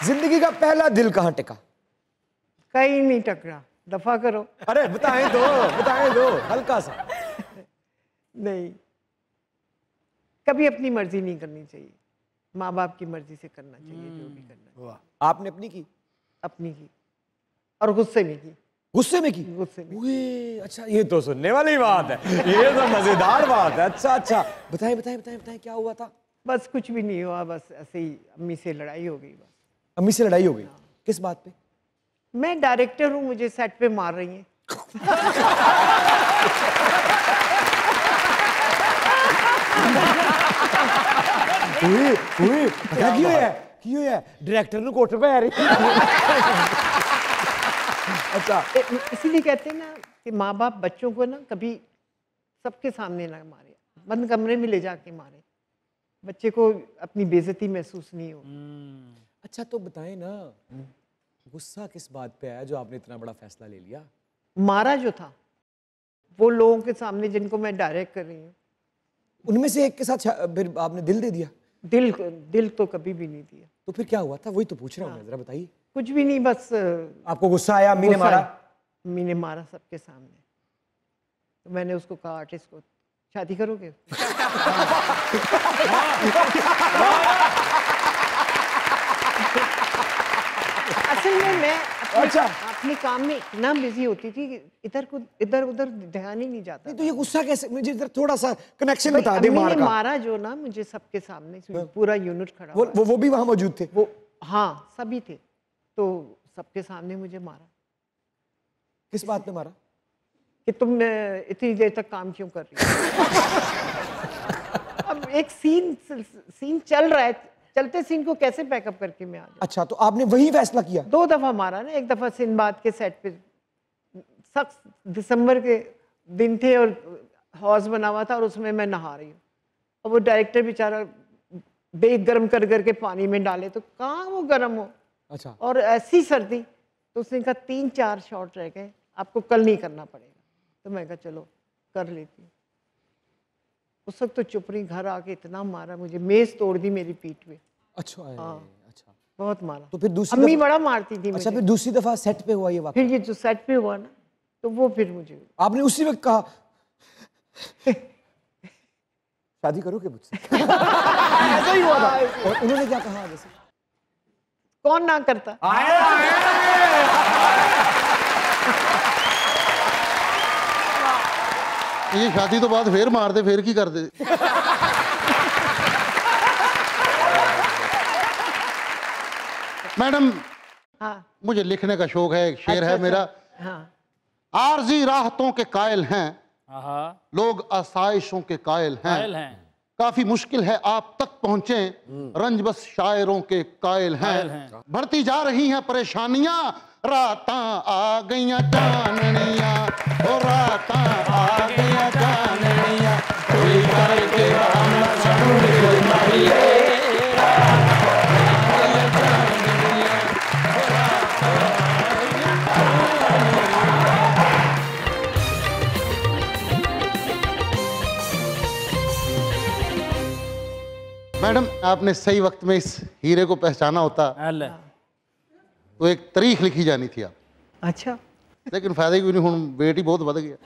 जिंदगी का पहला दिल कहाँ टिका? कहीं नहीं टकरा, दफा करो। अरे बताएं दो हल्का सा। नहीं, कभी अपनी मर्जी नहीं करनी चाहिए, माँ बाप की मर्जी से करना चाहिए जो भी करना है। आपने अपनी की? अपनी की, और गुस्से में की। गुस्से में की? गुस्से में। ओए, अच्छा ये तो सुनने वाली बात है, ये तो मजेदार बात है। अच्छा अच्छा, बताएं बताएं बताएं बताएं क्या हुआ था? बस कुछ भी नहीं हुआ, बस ऐसे ही अम्मी से लड़ाई हो गई। बस अम्मी से लड़ाई हो गई? किस बात पे? मैं डायरेक्टर हूँ, मुझे सेट पे मार रही हैं। क्यों है डायरेक्टर ने कोट पे आ रही। अच्छा, इसीलिए कहते हैं ना कि माँ बाप बच्चों को ना कभी सबके सामने ना मारे, बंद कमरे में ले जाके मारे, बच्चे को अपनी बेइज्जती महसूस नहीं हो। अच्छा तो बताएं ना, गुस्सा किस बात पे आया जो आपने इतना बड़ा फैसला ले लिया? मारा जो था वो लोगों के सामने जिनको मैं डायरेक्ट कर रही हूँ, उनमें से एक के साथ फिर आपने दिल दे दिया? दिल तो कभी भी नहीं दिया। तो फिर क्या हुआ था? वही तो पूछ रहा हूँ मैं, जरा बताइए। कुछ भी नहीं, बस आपको गुस्सा आया, अम्मी ने मारा? अम्मी ने मारा सबके सामने, तो मैंने उसको कहा आर्टिस्ट को, शादी करोगे? असल में मैं अपने काम में इतना बिजी होती थी कि इधर उधर ध्यान ही नहीं जाता। तो ये गुस्सा कैसे, मुझे इधर थोड़ा सा कनेक्शन बता दे। मार का मारा जो ना मुझे सबके सामने, पूरा यूनिट खड़ा, वो भी वहां मौजूद थे? वो हाँ सभी थे, तो सबके सामने मुझे मारा। किस बात पे मारा? कि तुम इतनी देर तक काम क्यों कर रही हो? अब एक सीन चल रहा है, चलते सीन को कैसे बैकअप करके मैं आ जाऊं? अच्छा, तो आपने वही फैसला किया? 2 दफा मारा ना, एक दफा सिंबाद के सेट पे, सख्त दिसंबर के दिन थे और हौज बना हुआ था और उसमें मैं नहा रही हूँ, और वो डायरेक्टर बेचारा देख गर्म कर करके पानी में डाले तो कहाँ वो गर्म हो। अच्छा। और ऐसी सर्दी, तो उसने कहा 3-4 शॉट रह गए, आपको कल नहीं करना पड़ेगा। तो मैं कहा चलो कर लेती हूँ। उस वक्त तो चुप रही, घर आके इतना मारा मुझे, मेज तोड़ दी मेरी पीठ पे। अच्छा अच्छा, बहुत मारा। तो फिर दूसरी अम्मी बड़ा मारती थी अच्छा, मुझे। फिर दूसरी दफा सेट पे हुआ ये वाक़या? फिर ये जो सेट पे हुआ ना, तो वो फिर मुझे आपने उसी वक्त कहा शादी करोगे मुझसे? ऐसा ही हुआ था। और उन्होंने क्या कहा वैसे? कौन ना करता? ये शादी तो बाद फिर मार दे, फिर की कर दे। मैडम, हाँ मुझे लिखने का शौक है, एक शेर है मेरा। हाँ। आरजी राहतों के कायल हैं हाँ, लोग, आसाइशों के कायल कायल हैं। हैं। काफी मुश्किल है आप तक पहुंचे, रंज बस शायरों के कायल हैं। बढ़ती जा रही हैं परेशानियां, रातां आ गईयां चाननियां, ओ रातां आ गईयां चाननियां, कोई करके आना सानू मारिए। मैडम, आपने सही वक्त में इस हीरे को पहचाना होता तो एक तारीख लिखी जानी थी आप। अच्छा, लेकिन फायदा कोई नहीं, हुण वेट ही बहुत बढ़ गया।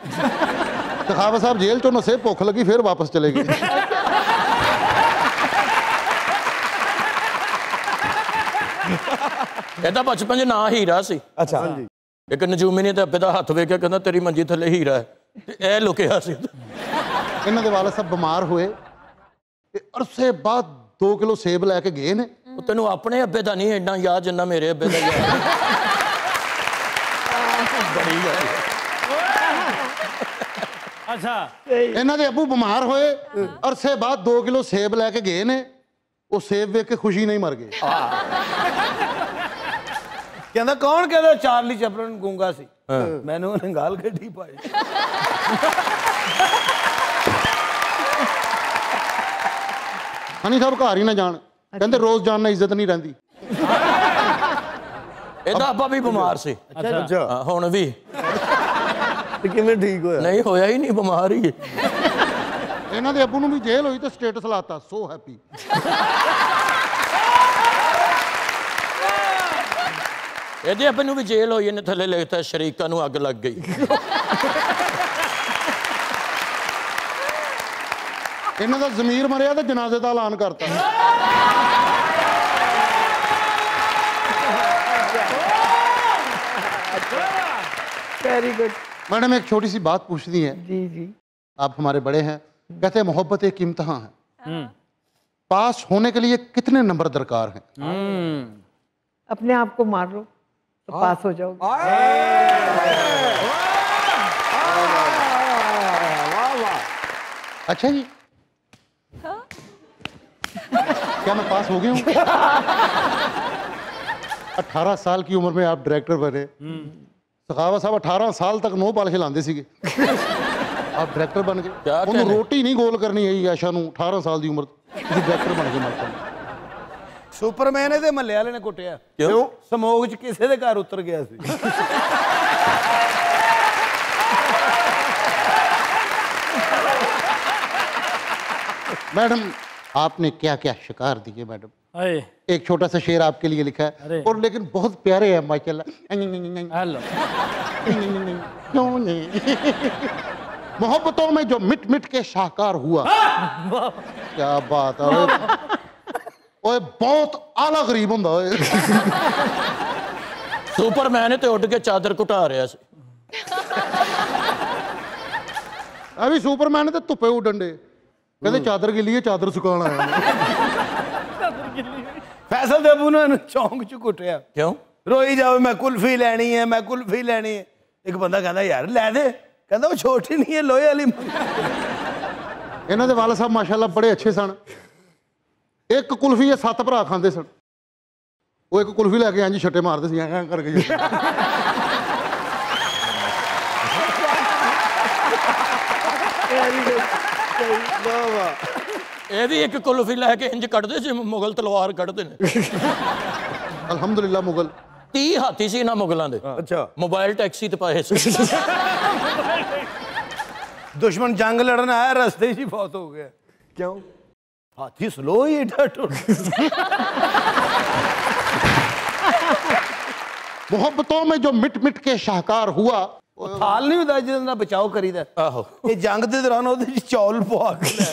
सखावत साहब जेल चों नसे, भुख लगी, फिर वापस चले गए। ਇਹਦਾ ਬਚਪਨ 'ਚ ਨਾਂ ਹੀਰਾ ਸੀ। अच्छा, ਇੱਕ ਨਜੂਮੀ ਨੇ ਤਾਂ ਅੱਬੇ ਦਾ ਹੱਥ ਵੇਖ ਕੇ ਕਹਿੰਦਾ ਤੇਰੀ ਮੰਜੀ ਥੱਲੇ ਹੀਰਾ ਹੈ, ਤੇ ਇਹ ਲੁਕਿਆ ਸੀ। इन्हों के वाले सब बीमार हुए, अरसे बाद 2 किलो सेब लैके गए ने। ਉਹ ਤੈਨੂੰ ਆਪਣੇ ਅੱਬੇ ਦਾ ਨਹੀਂ ਇੰਨਾ ਯਾਦ ਜਿੰਨਾ ਮੇਰੇ ਅੱਬੇ ਦਾ ਯਾਦ। ਬੜੀ ਗੱਲ। अच्छा, इन्हों के अबू बीमार हुए, अरसे बाद 2 किलो सेब लैके गए ने। वो सेब वेख के खुशी नहीं मर गए। ਕਹਿੰਦਾ ਕੌਣ ਕਹਿੰਦਾ ਚਾਰਲੀ ਚੈਪਲਨ ਗੂੰਗਾ ਸੀ? ਮੈਨੂੰ ਉਹਨੇ ਗਾਲ ਕੱਢੀ ਪਾਈ। हनी साहब घर ही ना जान, कहते रोज जान ना इज्जत नहीं रही। ਇਹਦਾ ਅੱਬਾ ਵੀ ਬਿਮਾਰ ਸੀ। ਅੱਛਾ, ਹਾਂ, ਹੁਣ ਵੀ ਤੇ ਕਿਵੇਂ ਠੀਕ ਹੋਇਆ? ਨਹੀਂ ਹੋਇਆ ਹੀ ਨਹੀਂ, ਬਿਮਾਰ ਹੀ ਹੈ। इन्हों के अबू नूं भी जेल हुई तो स्टेटस लाता, सो हैप्पी। ਇਹਦੇ ਅੱਬੇ ਨੂੰ ਵੀ ਜੇਲ੍ਹ ਹੋਈ, ਇਹਨੇ ਥੱਲੇ ਲਿਖਤਾ ਸ਼ਰੀਕਾਂ ਨੂੰ ਅੱਗ ਲੱਗ ਗਈ। इन्हों का जमीर मरिया तो जनाजे का ऐलान करता। Very good. मैडम, एक छोटी सी बात पूछनी है। जी जी। आप हमारे बड़े हैं, कहते हैं मोहब्बत एक इम्तिहान है, पास होने के लिए कितने नंबर दरकार हैं? अपने आप को मार लो तो पास हो जाओगे। अच्छा जी, क्या मैं पास हो गया हूँ? 18 साल की उम्र में आप डायरेक्टर बने। सखावत साहब 18 साल तक नो पाल खिलाते सीगे, आप डायरेक्टर बन गए। उन्होंने रोटी नहीं गोल करनी है आशा नूं, 18 साल की उम्र डायरेक्टर बन गए। माता ਸੁਪਰਮੈਨ ਇਹਦੇ ਮਹੱਲੇ ਵਾਲੇ ਨੇ ਕੁੱਟਿਆ। ਕਿਉਂ? ਸਮੋਗ 'ਚ ਕਿਸੇ ਦੇ ਘਰ ਉਤਰ ਗਿਆ ਸੀ। मैडम, आपने क्या क्या शिकार दिए मैडम। एक छोटा सा शेर आपके लिए लिखा है, और लेकिन बहुत प्यारे हैं माशाल्लाह। मोहब्बतों में जो मिट मिट के शाहकार हुआ। क्या बात है, ओए बहुत आला गरीब हुंदा ओए। सुपरमैन ते उठ के चादर घुटा रहा सी। अभी सुपरमैन ते धुप्पे उडन दे, कहते चादर गिली है, चादर सुकाना है। फैसल देबू ने चौंक च कुटिया। क्यों? रोई जाओ, मैं कुल्फी लैनी है, मैं कुल्फी लैनी है। एक बंदा कहता यार लै दे, कहता वो छोटी नहीं है, लोहे वाली। इन्हों के वाल साहब माशाल्लाह बड़े अच्छे सन। एक कुल्फी 7 भरा खाते सन। वो एक कुल्फी लैके इंज छट्टे मारते सी करके। ਇਹ ਵੀ ਇੱਕ ਕੁਲਫੀ ਲੈ ਕੇ ਇੰਜ ਕੱਢਦੇ ਸੀ, ਮੁਗਲ ਤਲਵਾਰ ਕੱਢਦੇ ਨੇ। ਅਲਹਮਦੁਲਿਲਾ ਮੁਗਲ 30 ਹਾਥੀ ਸੀ ਇਹਨਾਂ ਮੁਗਲਾਂ ਦੇ। ਅੱਛਾ, ਮੋਬਾਈਲ ਟੈਕਸੀ ਤੇ ਪਾਏ ਸੀ। दुश्मन जंग लड़न आया, रास्ते ही फौत हो गया। क्यों? हाथी स्लो ही एडा टुर मोहब्बतों में जो मिट मिट के शाहकार हुआ थाल नहीं होता जिसके नाल बचाव करीदा। आहो ये जंग दे दौरान ਉਹਦੇ ਚ ਚੌਲ ਪਵਾ ਕੇ ਲੈ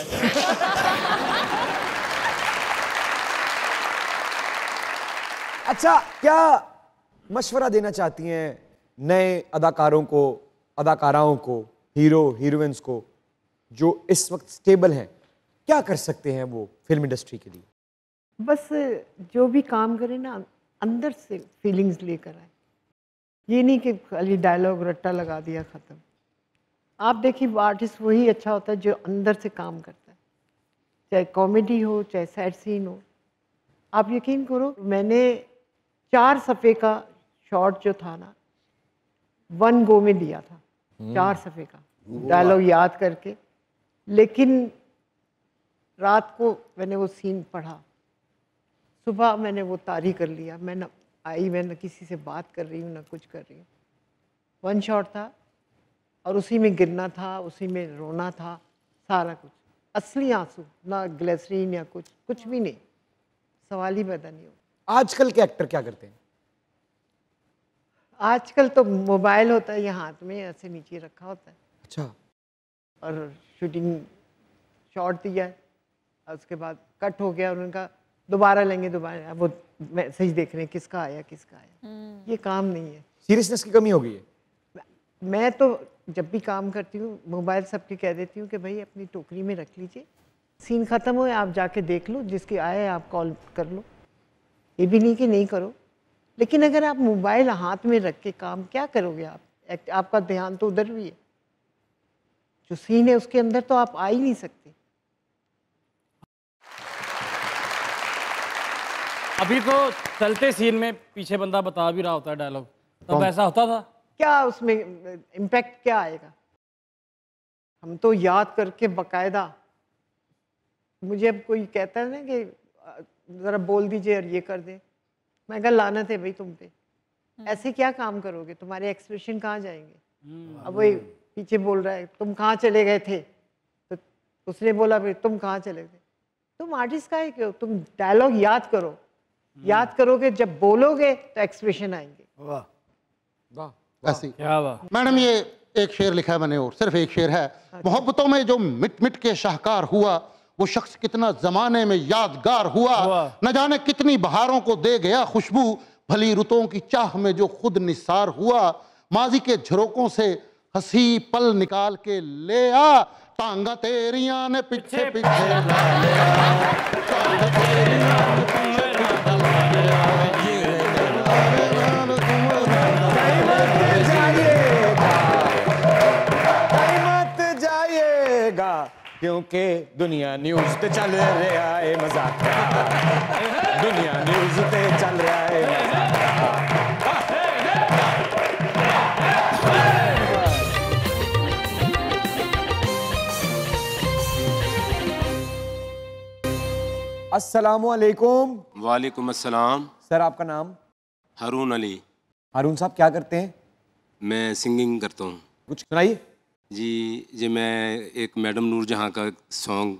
अच्छा, क्या मशवरा देना चाहती हैं नए अदाकारों को, अदाकाराओं को, हीरो हीरोइंस को जो इस वक्त स्टेबल हैं? क्या कर सकते हैं वो फिल्म इंडस्ट्री के लिए? बस जो भी काम करे ना अंदर से फीलिंग्स लेकर आए, ये नहीं कि खाली डायलॉग रट्टा लगा दिया ख़त्म। आप देखिए आर्टिस्ट वही अच्छा होता है जो अंदर से काम करता है, चाहे कॉमेडी हो चाहे सैड सीन हो। आप यकीन करो मैंने 4 सफ़े का शॉट जो था ना 1 गो में लिया था, 4 सफ़े का डायलॉग याद करके। लेकिन रात को मैंने वो सीन पढ़ा, सुबह मैंने वो तारी कर लिया। मैं न आई, मैं न किसी से बात कर रही हूँ ना कुछ कर रही हूँ। 1 शॉट था और उसी में गिरना था, उसी में रोना था, सारा कुछ असली आंसू, ना ग्लिसरीन या कुछ भी नहीं, सवाल ही पैदा नहीं हो। आजकल के एक्टर क्या करते हैं? आजकल तो मोबाइल होता है, ये हाथ में ऐसे नीचे रखा होता है। अच्छा। और शूटिंग शॉट दिया है, उसके बाद कट हो गया, उन्होंने कहा दोबारा लेंगे, दोबारा वो मैसेज देख रहे हैं किसका आया किसका आया। ये काम नहीं है। सीरियसनेस की कमी हो गई है। मैं तो जब भी काम करती हूँ मोबाइल सबके कह देती हूँ कि भाई अपनी टोकरी में रख लीजिए, सीन ख़त्म हो आप जाके देख लो, जिसके आए आप कॉल कर लो। ये भी नहीं कि नहीं करो, लेकिन अगर आप मोबाइल हाथ में रख के काम क्या करोगे आप? आपका ध्यान तो उधर भी है, जो सीन है उसके अंदर तो आप आ ही नहीं सकते। अभी तो चलते सीन में पीछे बंदा बता भी रहा होता है डायलॉग, तब ऐसा होता था क्या? उसमें इम्पैक्ट क्या आएगा? हम तो याद करके बकायदा, मुझे अब कोई कहता है ना कि ज़रा बोल दीजिए और ये कर दे, मैं कहा लानत है भाई तुम पे, ऐसे क्या काम करोगे? तुम्हारे एक्सप्रेशन कहाँ जाएंगे? अब वही पीछे बोल रहा है तुम कहाँ चले गए थे, तो उसने बोला भाई तुम कहाँ चले गए। तुम आर्टिस्ट का है क्यों? तुम डायलॉग याद करो, याद करोगे जब बोलोगे तो एक्सप्रेशन आएंगे। वाह वाह, ऐसी क्या वाह। मैडम ये एक शेर लिखा है मैंने, और सिर्फ एक शेर है। मोहब्बतों में जो मिट मिट के शाहकार हुआ, वो शख्स कितना जमाने में यादगार हुआ। न जाने कितनी बहारों को दे गया खुशबू, भली रुतों की चाह में जो खुद निसार हुआ। माजी के झरोकों से हंसी पल निकाल के ले आ, टांगा तेरिया ने पीछे पीछे ला लिया, टांगा तेरियां ने पीछे पीछे ला लिया। क्योंकि दुनिया न्यूज़ ते चल रहा है मजाक, दुनिया न्यूज़ ते चल रहा है अस्सलामुअलैकुम। वालेकुम अस्सलाम। सर आपका नाम? हारून अली। हारून साहब क्या करते हैं? मैं सिंगिंग करता हूँ। कुछ सुनाइए। जी मैं एक मैडम नूरजहाँ का सॉन्ग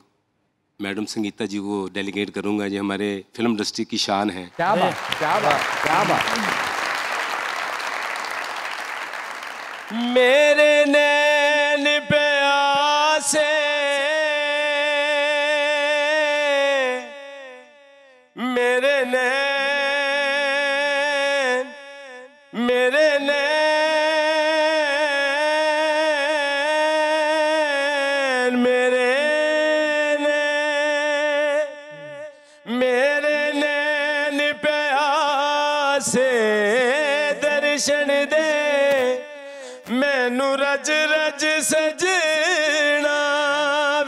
मैडम संगीता जी को डेलीकेट करूँगा। जी हमारे फिल्म इंडस्ट्री की शान है। क्या बात, क्या बात, क्या बात। मेरे नैन प्यासे मेरे नैन मेरे नैन मेरे नैन मेरे नैन प्यासे दर्शन दे मैनू रज रज सजना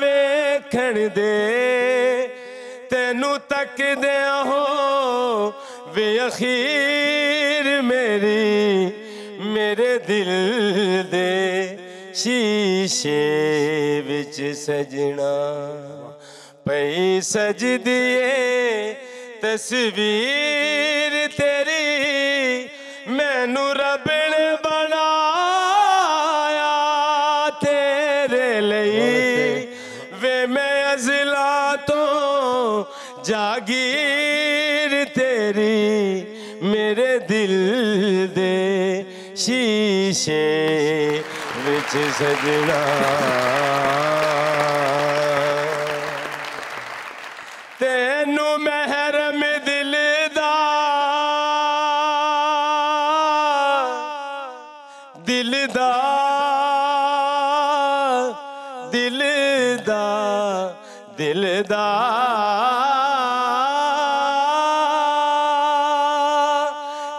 वेखण दे तेनू तकदे हो वे अखीर मेरी मेरे दिल दे शीशे विच सजना पई सजदिए तस्वीर तेरी मैनू रब ने बनाया तेरे लिए वे मैं अज़ला तस्वीर तेरी मेरे दिल दे शीशे विच सजना तेनू महरम दिल दा दिल दा दिल दा दिल दा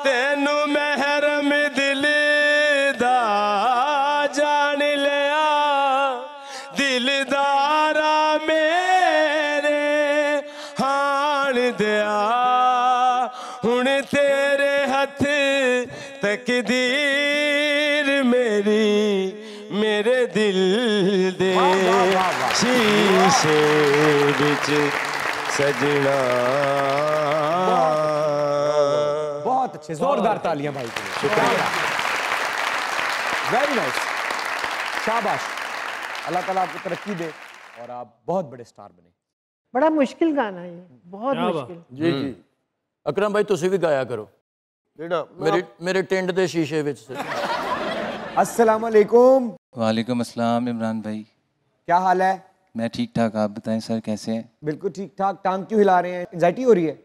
तेनू महरम दिल दा जान लिया दिलदारा मेरे हाण दिया हुण तेरे हथ तकदीर मेरी मेरे दिल दे शीशे विच सजना। बहुत अच्छे, जोरदार तालियां भाई के लिए। शुक्रिया, वेरी नाइस, शाबाश। अल्लाह ताला आपको तरक्की दे और आप बहुत बड़े स्टार बने। बड़ा मुश्किल गाना है ये, बहुत मुश्किल। जी जी अकरम भाई तुसी भी गाया करो मेरे टेंट दे शीशे विच से। अस्सलाम वालेकुम। वालेकुम अस्सलाम इमरान भाई, क्या हाल है? मैं ठीक ठाक, आप बताएं सर कैसे हैं? बिल्कुल ठीक ठाक। टांग क्यों हिला रहे हैं? एंजाइटी हो रही है?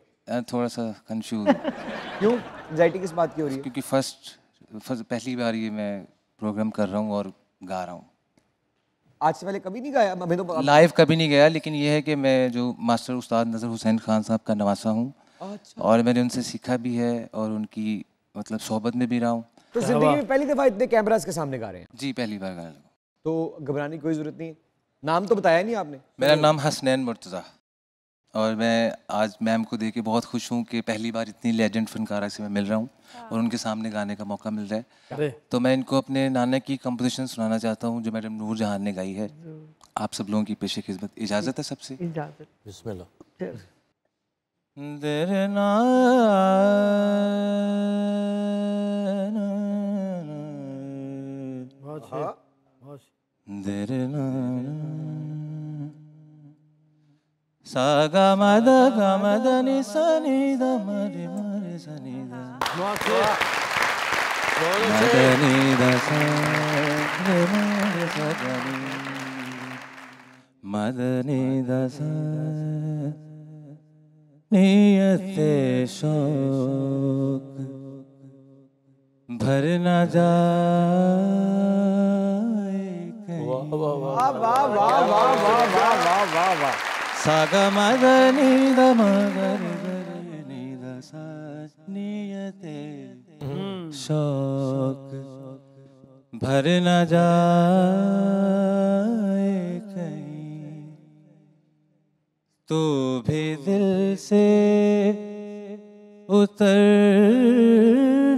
थोड़ा सा कंफ्यूज। क्यों एंजाइटी किस बात की हो रही है? क्योंकि पहली बार ये मैं प्रोग्राम कर रहा हूँ और गा रहा हूँ। आज से पहले कभी नहीं गाया? मैं तो लाइव कभी नहीं गया, लेकिन ये है कि मैं जो मास्टर उस्ताद नज़र हुसैन खान साहब का नवासा हूँ। अच्छा। और मैंने उनसे सीखा भी है और उनकी मतलब सोहबत में भी रहा हूँ। तो जिंदगी में पहली दफा इतने कैमरास के सामने गा रहे हैं? जी पहली बार गा रहा हूँ। तो घबराने की कोई जरूरत नहीं है। नाम तो बताया नहीं आपने। मेरा नाम हसनैन मुर्तज़ा, और मैं आज मैम को देख के बहुत खुश हूँ कि पहली बार इतनी लेजेंड फनकारा से मैं मिल रहा हूँ और उनके सामने गाने का मौका मिल रहा है। तो मैं इनको अपने नाना की कंपोजिशन सुनाना चाहता हूँ जो मैडम नूर जहान ने गाई है। आप सब लोगों की पेशे खिदमत इजाज़त है सबसे? इजाज़त। बिस्मिल्लाह। दरना दरना सागा मद गमद नि सनि द मरे मरे सनि द मदनि द सा रे मरे सगनि मदनि द सा नियते शौक भर न जाए कहीं। वाह वाह वाह वाह वाह वाह वाह वाह वाह। सागा मदनि द मगरि गरि द सा नियते शौक भर न जाए कहीं। तू भी दिल से उतर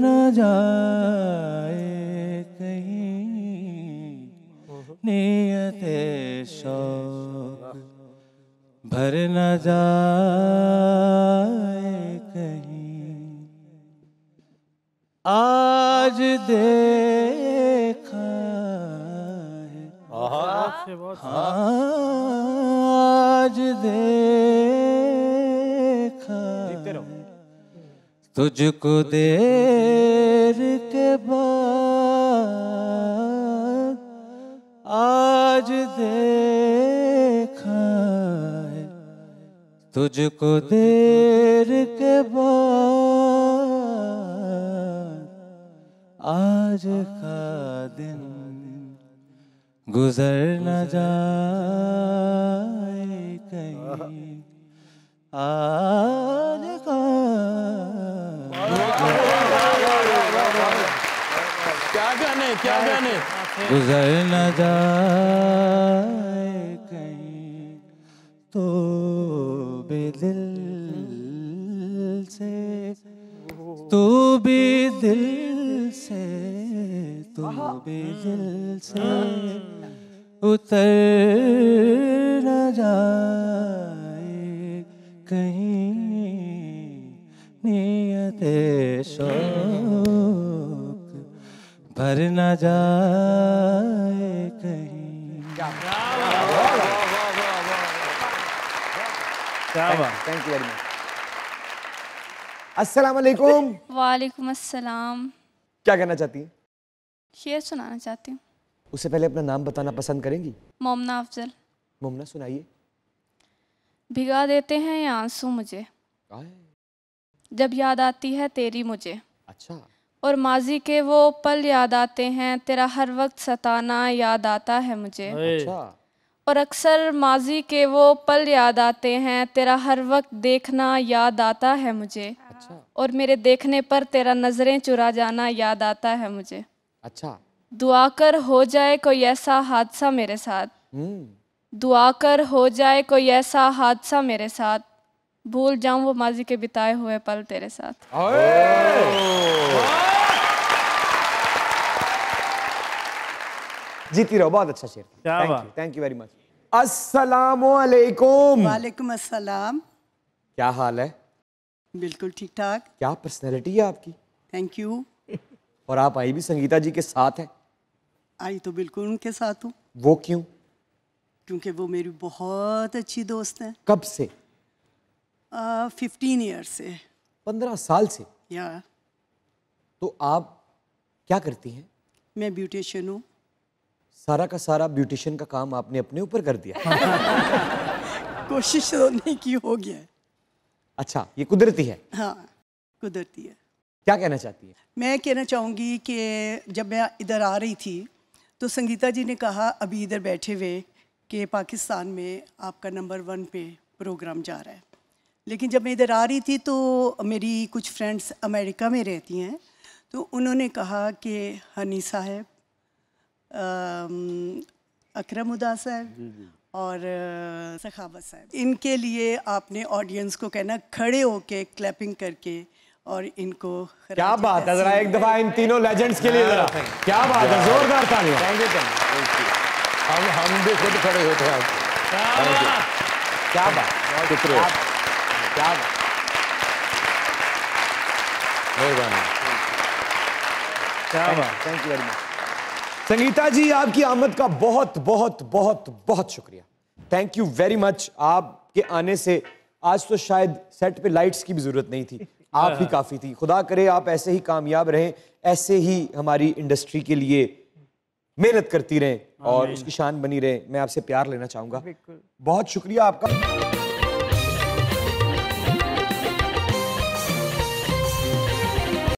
न जाए कहीं। नियते शौक भर न जाए कहीं। आज देखा है आज देखा तुझको देर के बाद। आज देखा है तुझको देर के बाद। आज का दिन गुजर न जाए कहीं। आज का क्या गाने गुजर न जाए कहीं। तो बेदिल से तू भी दिल से तू भी दिल से उतर न जाए कहीं। नियते शौक भर न जाए कहीं। Thank you very much. अस्सलाम वालेकुम। वालेकुम अस्सलाम। क्या कहना चाहती हैं? शेर सुनाना चाहती हूँ। उससे पहले अपना नाम बताना पसंद करेंगी? मोमना अफजल। मोमना सुनाइए। भिगा देते हैं ये आंसू मुझे, जब याद आती है तेरी मुझे। अच्छा। और माजी के वो पल याद आते हैं, तेरा हर वक्त सताना याद आता है मुझे। अच्छा। और अक्सर माजी के वो पल याद आते हैं, तेरा हर वक्त देखना याद आता है मुझे। अच्छा। और मेरे देखने पर तेरा नजरें चुरा जाना याद आता है मुझे। अच्छा। दुआ कर हो जाए कोई ऐसा हादसा मेरे साथ, दुआ कर हो जाए कोई ऐसा हादसा मेरे साथ, भूल जाऊं वो माजी के बिताए हुए पल तेरे साथ। जीती रहो, बहुत अच्छा शेर। क्या बात। Thank you very much. अस्सलामुअलैकुम। वालेकुम अस्सलाम। क्या हाल है? बिल्कुल ठीक ठाक। क्या पर्सनैलिटी है आपकी। Thank you. और आप आई भी संगीता जी के साथ हैं। आई तो बिल्कुल उनके साथ हूँ। वो क्यों? क्योंकि वो मेरी बहुत अच्छी दोस्त है। कब से? 15 ईयर से। 15 साल से? या। तो आप क्या करती हैं? मैं ब्यूटिशियन हूँ। सारा का सारा ब्यूटिशियन का काम आपने अपने ऊपर कर दिया। कोशिश तो नहीं की, हो गया है। अच्छा, ये कुदरती है? हाँ, कुदरती है। क्या कहना चाहती है? मैं कहना चाहूँगी कि जब मैं इधर आ रही थी तो संगीता जी ने कहा अभी इधर बैठे हुए कि पाकिस्तान में आपका नंबर 1 पे प्रोग्राम जा रहा है। लेकिन जब मैं इधर आ रही थी तो मेरी कुछ फ्रेंड्स अमेरिका में रहती हैं, तो उन्होंने कहा कि हनी साहब, अकरम उदा साहब और सखावत साहब, इनके लिए आपने ऑडियंस को कहना खड़े होके क्लैपिंग करके और इनको। क्या बात है, जरा एक दफा इन तीनों लेजेंड्स के लिए जरा क्या बात है, जोरदार तालियां। हम भी खुद खड़े होते हैं। क्या बात, शुक्रिया। क्या बात, क्या बात। Thank you very much. Sangeeta ji, आपकी आमद का बहुत बहुत बहुत बहुत शुक्रिया। Thank you very much. आपके आने से आज तो शायद सेट पे लाइट्स की भी जरूरत नहीं थी, आप ही काफी थी। खुदा करे आप ऐसे ही कामयाब रहें, ऐसे ही हमारी इंडस्ट्री के लिए मेहनत करती रहें और उसकी शान बनी रहे। मैं आपसे प्यार लेना चाहूंगा। बहुत शुक्रिया आपका।